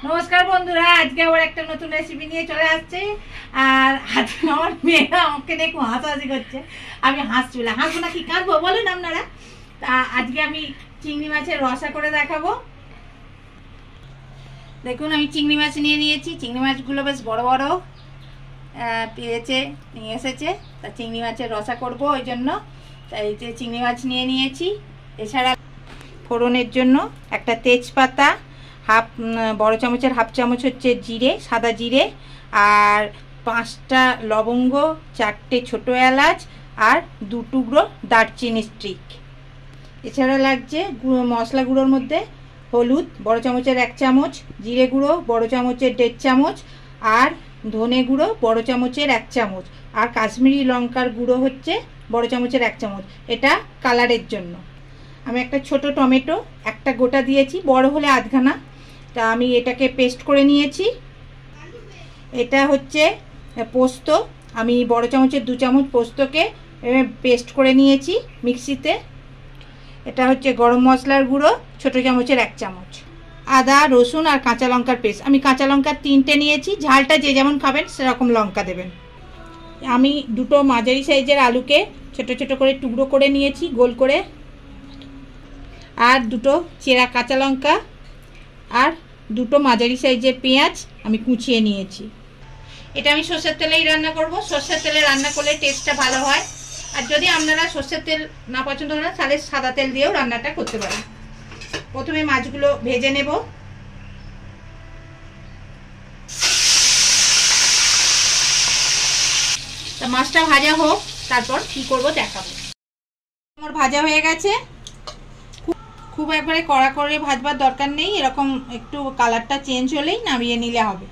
নমস্কার বন্ধুরা, আজকে আবার একটা নতুন রেসিপি নিয়ে চলে আসছে। আর আজকে আমার মেয়েরা আমাকে দেখো হাসাহাসি করছে। আমি হাসছি বলে, হাসবো না কি কাঁদবো বলুন আপনারা। আজকে আমি চিংড়ি মাছের রসা করে দেখাবো। দেখুন, আমি চিংড়ি মাছ নিয়ে নিয়েছি। চিংড়ি মাছগুলো বেশ বড় বড় পেয়েছে, নিয়ে এসেছে। তা চিংড়ি মাছের রসা করব, ওই জন্য তাই যে চিংড়ি মাছ নিয়ে নিয়েছি। এছাড়া ফোড়নের জন্য একটা তেজপাতা, বড় চামচের হাফ চামচ হচ্ছে জিরে, সাদা জিরে, আর 5টা লবঙ্গ, 4টে ছোটো এলাচ, আর 2 টুকরো দারচিনি স্টিক। এছাড়া লাগছে মশলা গুঁড়োর মধ্যে হলুদ বড় চামচের 1 চামচ, জিরে গুঁড়ো বড় চামচের 1.5 চামচ, আর ধনে গুঁড়ো বড় চামচের 1 চামচ, আর কাশ্মীরি লঙ্কার গুঁড়ো হচ্ছে বড় চামচের 1 চামচ। এটা কালারের জন্য। আমি একটা ছোট টমেটো একটা গোটা দিয়েছি, বড় হলে আধখানা। তা আমি এটাকে পেস্ট করে নিয়েছি। এটা হচ্ছে পোস্ত। আমি বড় চামচের 2 চামচ পোস্তকে পেস্ট করে নিয়েছি মিক্সিতে। এটা হচ্ছে গরম মশলার গুঁড়ো ছোট চামচের 1 চামচ। আদা, রসুন আর কাঁচা লঙ্কার পেস্ট। আমি কাঁচা লঙ্কা 3টে নিয়েছি। ঝালটা যে যেমন খাবেন সেরকম লঙ্কা দেবেন। আমি 2টো মাঝারি সাইজের আলুকে ছোট ছোট করে টুকরো করে নিয়েছি গোল করে, আর 2টো চেরা কাঁচা লঙ্কা, আর 2টো মাঝারি সাইজের পেঁয়াজ আমি কুচিয়ে নিয়েছি। এটা আমি সর্ষের তেলেই রান্না করব। সর্ষের তেলে রান্না করলে টেস্টটা ভালো হয়। আর যদি আপনারা সর্ষের তেল না পছন্দ করেন তাহলে সাদা তেল দিয়েও রান্নাটা করতে পারেন। প্রথমে মাছগুলো ভেজে নেব। তা মাছটা ভাজা হোক, তারপর কি করব দেখাবো। আমার ভাজা হয়ে গেছে। খুব একবারে কড়া করে ভাজবার দরকার নেই, এরকম একটু কালারটা চেঞ্জ হলেই নামিয়ে নিলে হবে।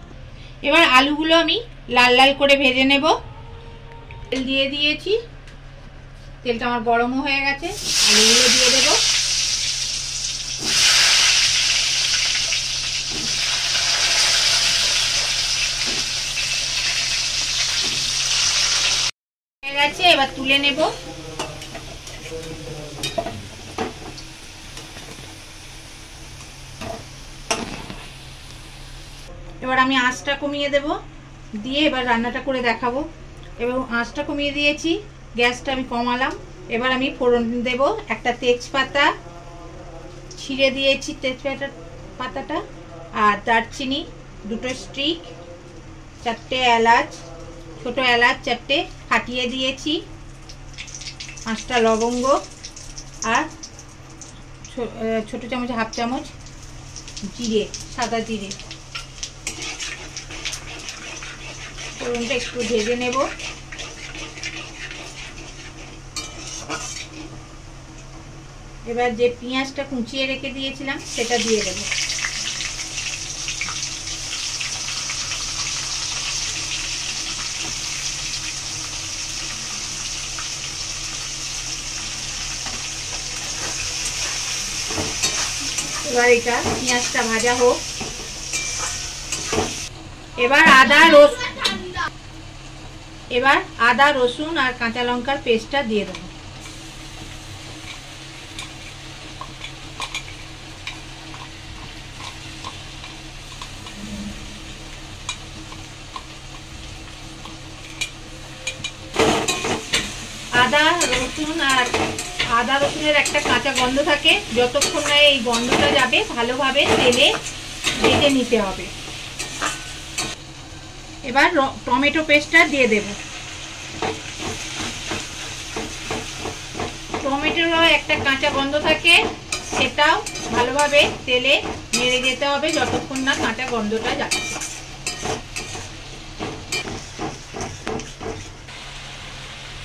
এবার আলুগুলো আমি লাল লাল করে ভেজে নেব। তেল দিয়ে দিয়েছি, তেলটা আমার গরমও হয়ে গেছে। আলুগুলো দিয়ে দেব। হয়ে গেছে, এবার তুলে নেব। এবার আমি আঁচটা কমিয়ে দেব, দিয়ে এবার রান্নাটা করে দেখাবো। এবং আঁচটা কমিয়ে দিয়েছি, গ্যাসটা আমি কমালাম। এবার আমি ফোড়ন দেব। একটা তেজপাতা ছিঁড়ে দিয়েছি, পাতাটা, আর দারচিনি 2টো স্টিক, 4টে এলাচ, ছোটো এলাচ 4টে ফাটিয়ে দিয়েছি, 5টা লবঙ্গ, আর ছোটো চামচ হাফ চামচ জিরে, সাদা জিরে। ফোড়নটা একটু ভেজে নেব। এবার যে পেঁয়াজটা কুচিয়ে রেখে দিয়েছিলাম সেটা দিয়ে দেব। এবার এটা পেঁয়াজটা ভাজা হোক। এবার আদা, রসুন আর কাঁচা লঙ্কার পেস্টটা দিয়ে দেবো। আদা রসুনের একটা কাঁচা গন্ধ থাকে, যতক্ষণ না এই গন্ধটা যাবে ভালোভাবে তেলে ভেজে নিতে হবে। এবার টমেটো পেস্টটা দিয়ে দেব। টমেটোরও একটা কাঁচা গন্ধ থাকে, সেটাও ভালোভাবে তেলে নেড়ে যেতে হবে যতক্ষণ না কাঁচা গন্ধটা যাচ্ছে।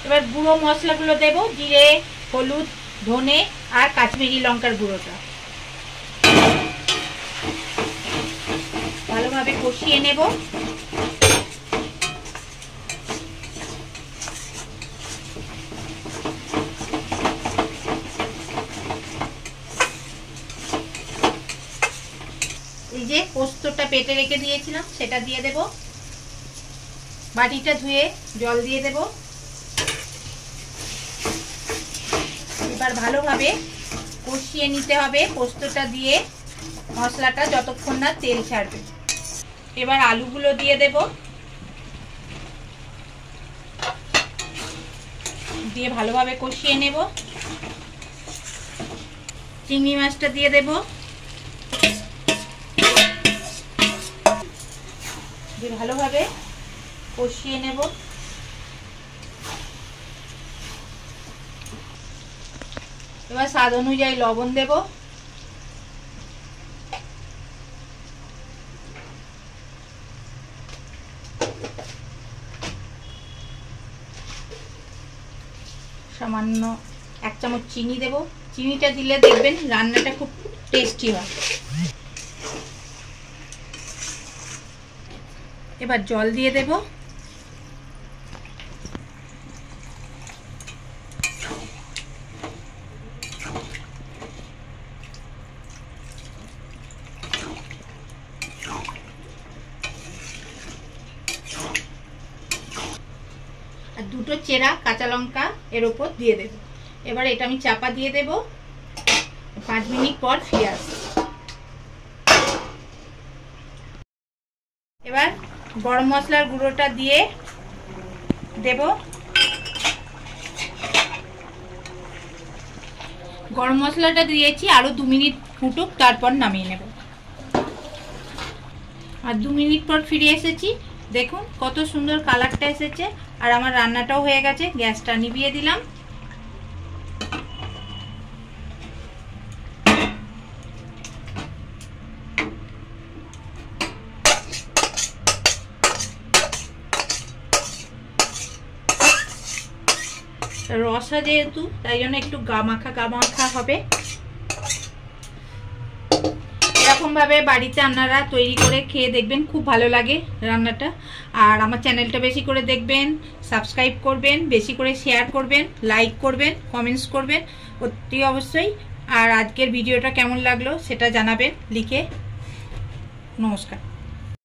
এবার গুঁড়ো মশলাগুলো দেব, জিরে, হলুদ, ধনে আর কাশ্মীরি লঙ্কার গুঁড়োটা ভালোভাবে কষিয়ে নেব। এই যে পোস্তটা পেটে রেখে দিয়েছিলাম সেটা দিয়ে দেব। বাটিটা ধুয়ে জল দিয়ে দেব। এবার ভালোভাবে কষিয়ে নিতে হবে পোস্তটা দিয়ে মশলাটা, যতক্ষণ না তেল ছাড়বে। এবার আলুগুলো দিয়ে দেব, দিয়ে ভালোভাবে কষিয়ে নেব। চিংড়ি মাছটা দিয়ে দেব, দিয়ে ভালোভাবে কষিয়ে নেব। এবার স্বাদ অনুযায়ী লবণ দেব, সামান্য 1 চামচ চিনি দেব। চিনিটা দিলে দেখবেন রান্নাটা খুব টেস্টি হয়। এবার জল দিয়ে দেব, আর 2টো চেরা কাঁচা লঙ্কা এর উপর দিয়ে দেব। এবার এটা আমি চাপা দিয়ে দেব, 5 মিনিট পর ফিরে আসব। এবার গরম মশলার গুঁড়োটা দিয়ে দেব, গরম মশলাটা দিয়েছি, আরো 2 মিনিট ফুটুক, তারপর নামিয়ে নেব। আর 2 মিনিট পর ফিরে এসেছি, দেখুন কত সুন্দর কালারটা এসেছে, আর আমার রান্নাটাও হয়ে গেছে। গ্যাসটা নিভিয়ে দিলাম। রসা যেহেতু, তাই জন্য একটু গামাখা হবে। এরকম ভাবে বাড়িতে আপনারা তৈরি করে খেয়ে দেখবেন, খুব ভালো লাগে রান্নাটা। আর আমার চ্যানেলটা বেশি করে দেখবেন, সাবস্ক্রাইব করবেন, বেশি করে শেয়ার করবেন, লাইক করবেন, কমেন্টস করবেন অতি অবশ্যই। আর আজকের ভিডিওটা কেমন লাগলো সেটা জানাবেন লিখে। নমস্কার।